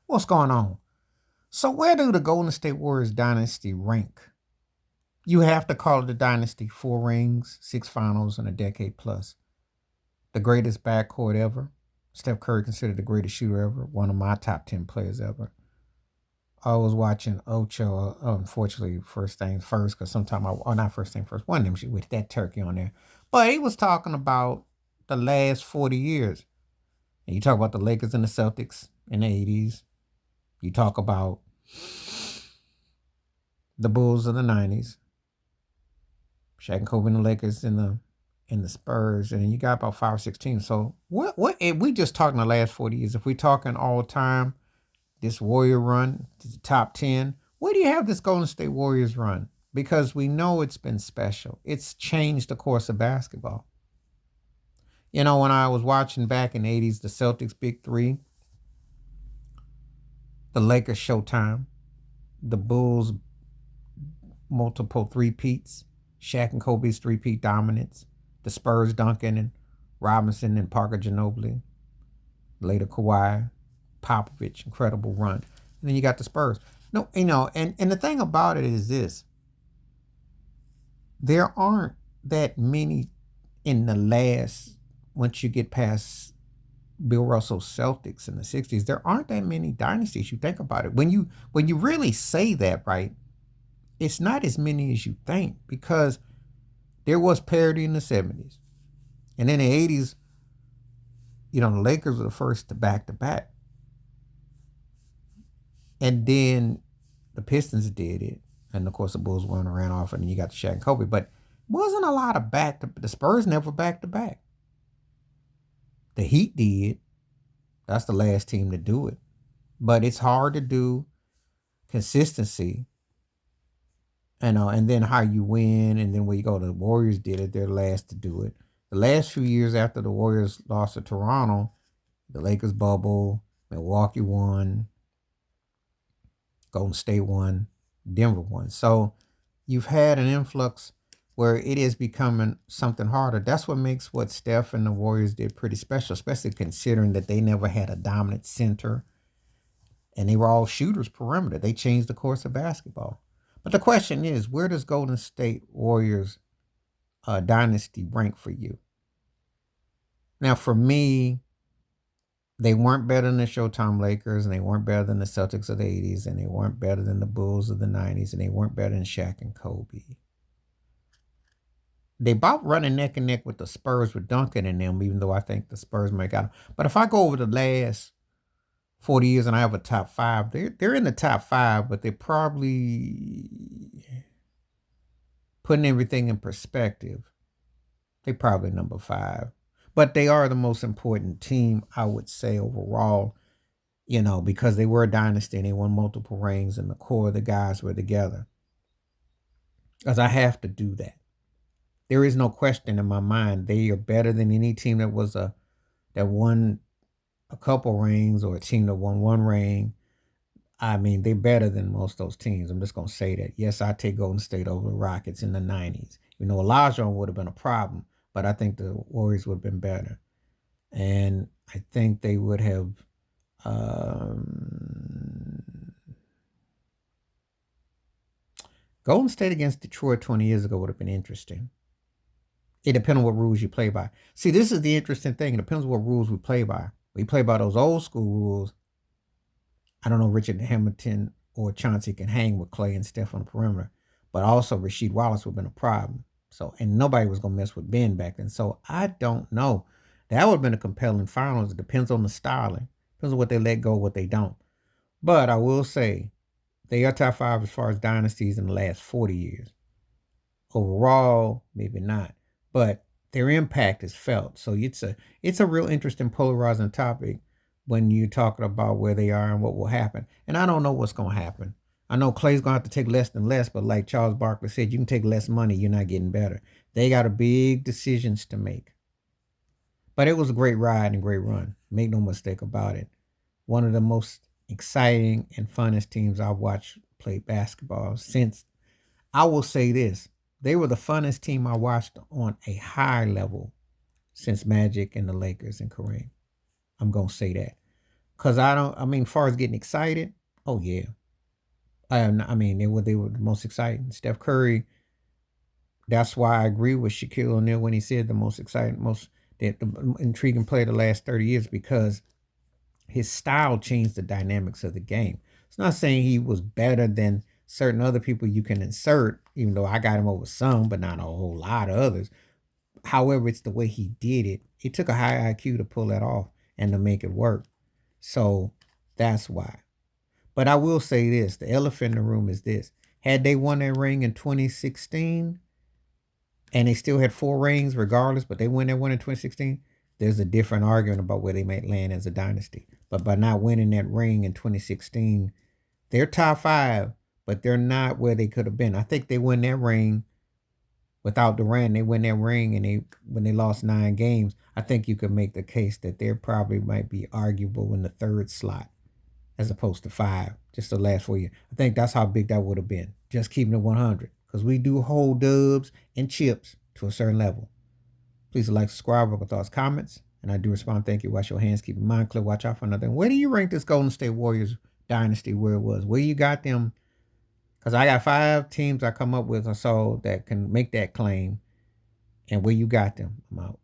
What's going on? So, where do the Golden State Warriors dynasty rank? You have to call it a dynasty. 4 rings, 6 finals, and a decade plus. The greatest backcourt ever. Steph Curry considered the greatest shooter ever. One of my top 10 players ever. I was watching Ocho, unfortunately, first thing first, because sometime not first thing first, one of them with that turkey on there. But he was talking about the last 40 years. And you talk about the Lakers and the Celtics in the 80s. You talk about the Bulls of the 90s, Shaq and Kobe and the Lakers in the Spurs, and then you got about 5 or 6 teams. So what if we just talking the last 40 years? If we talking all time, this Warrior run, the top 10, where do you have this Golden State Warriors run? Because we know it's been special. It's changed the course of basketball. You know, when I was watching back in the 80s, the Celtics Big Three, the Lakers Showtime, the Bulls multiple three-peats, Shaq and Kobe's three-peat dominance, the Spurs Duncan and Robinson and Parker Ginobili, later Kawhi, Popovich, incredible run. And then you got the Spurs. No, and the thing about it is this. There aren't that many in the last, once you get past Bill Russell's Celtics in the 60s, there aren't that many dynasties. You think about it. When you really say that, right, it's not as many as you think, because there was parity in the 70s. And in the 80s, the Lakers were the first to back to back. And then the Pistons did it. And of course, the Bulls won and ran off, and then you got the Shaq and Kobe. But wasn't a lot of the Spurs never back to back. The Heat did. That's the last team to do it. But it's hard to do consistency, and then how you win, and then where you go. The Warriors did it. They're the last to do it. The last few years after the Warriors lost to Toronto, the Lakers bubble, Milwaukee won, Golden State won, Denver won. So you've had an influx where it is becoming something harder. That's what makes what Steph and the Warriors did pretty special, especially considering that they never had a dominant center and they were all shooters perimeter. They changed the course of basketball. But the question is, where does Golden State Warriors dynasty rank for you? Now, for me, they weren't better than the Showtime Lakers, and they weren't better than the Celtics of the 80s, and they weren't better than the Bulls of the 90s, and they weren't better than Shaq and Kobe. They about running neck and neck with the Spurs with Duncan in them, even though I think the Spurs might got them. But if I go over the last 40 years and I have a top five, they're in the top five, but they're probably, putting everything in perspective, they probably number five. But they are the most important team, I would say, overall, because they were a dynasty and they won multiple rings and the core of the guys were together. Because I have to do that. There is no question in my mind they are better than any team that won a couple rings, or a team that won one ring. I mean, they're better than most of those teams. I'm just gonna say that. Yes, I take Golden State over the Rockets in the '90s. Elijah would have been a problem, but I think the Warriors would have been better, and I think they would have. Golden State against Detroit 20 years ago would have been interesting. It depends on what rules you play by. See, this is the interesting thing. It depends on what rules we play by. We play by those old school rules. I don't know, Richard Hamilton or Chauncey can hang with Clay and Steph on the perimeter, but also Rasheed Wallace would have been a problem. So, and nobody was going to mess with Ben back then. So I don't know. That would have been a compelling finals. It depends on the styling. Depends on what they let go, what they don't. But I will say they are top five as far as dynasties in the last 40 years. Overall, maybe not, but their impact is felt. So it's a real interesting polarizing topic when you're talking about where they are and what will happen. And I don't know what's going to happen. I know Clay's going to have to take less than less, but like Charles Barkley said, you can take less money, you're not getting better. They got a big decisions to make. But it was a great ride and great run. Make no mistake about it. One of the most exciting and funnest teams I've watched play basketball since, I will say this, they were the funnest team I watched on a high level since Magic and the Lakers and Kareem. I'm going to say that. Cause I mean, as far as getting excited, oh yeah. I mean, they were the most exciting. Steph Curry, that's why I agree with Shaquille O'Neal when he said the most exciting, the intriguing play of the last 30 years because his style changed the dynamics of the game. It's not saying he was better than certain other people you can insert, even though I got him over some, but not a whole lot of others. However, it's the way he did it. It took a high IQ to pull that off and to make it work. So that's why. But I will say this, the elephant in the room is this. Had they won that ring in 2016 and they still had 4 rings regardless, but they won that one in 2016, there's a different argument about where they might land as a dynasty. But by not winning that ring in 2016, they're top 5, but they're not where they could have been. I think they win that ring without Durant. They win that ring, and when they lost 9 games, I think you could make the case that they probably might be arguable in the third slot as opposed to 5, just the last 4 years. I think that's how big that would have been, just keeping it 100. Because we do hold dubs and chips to a certain level. Please like, subscribe, local thoughts, comments. And I do respond, thank you. Wash your hands, keep your mind clear, watch out for another. Where do you rank this Golden State Warriors dynasty where it was? Where you got them? Because I got 5 teams I come up with or so that can make that claim. And where you got them? I'm out.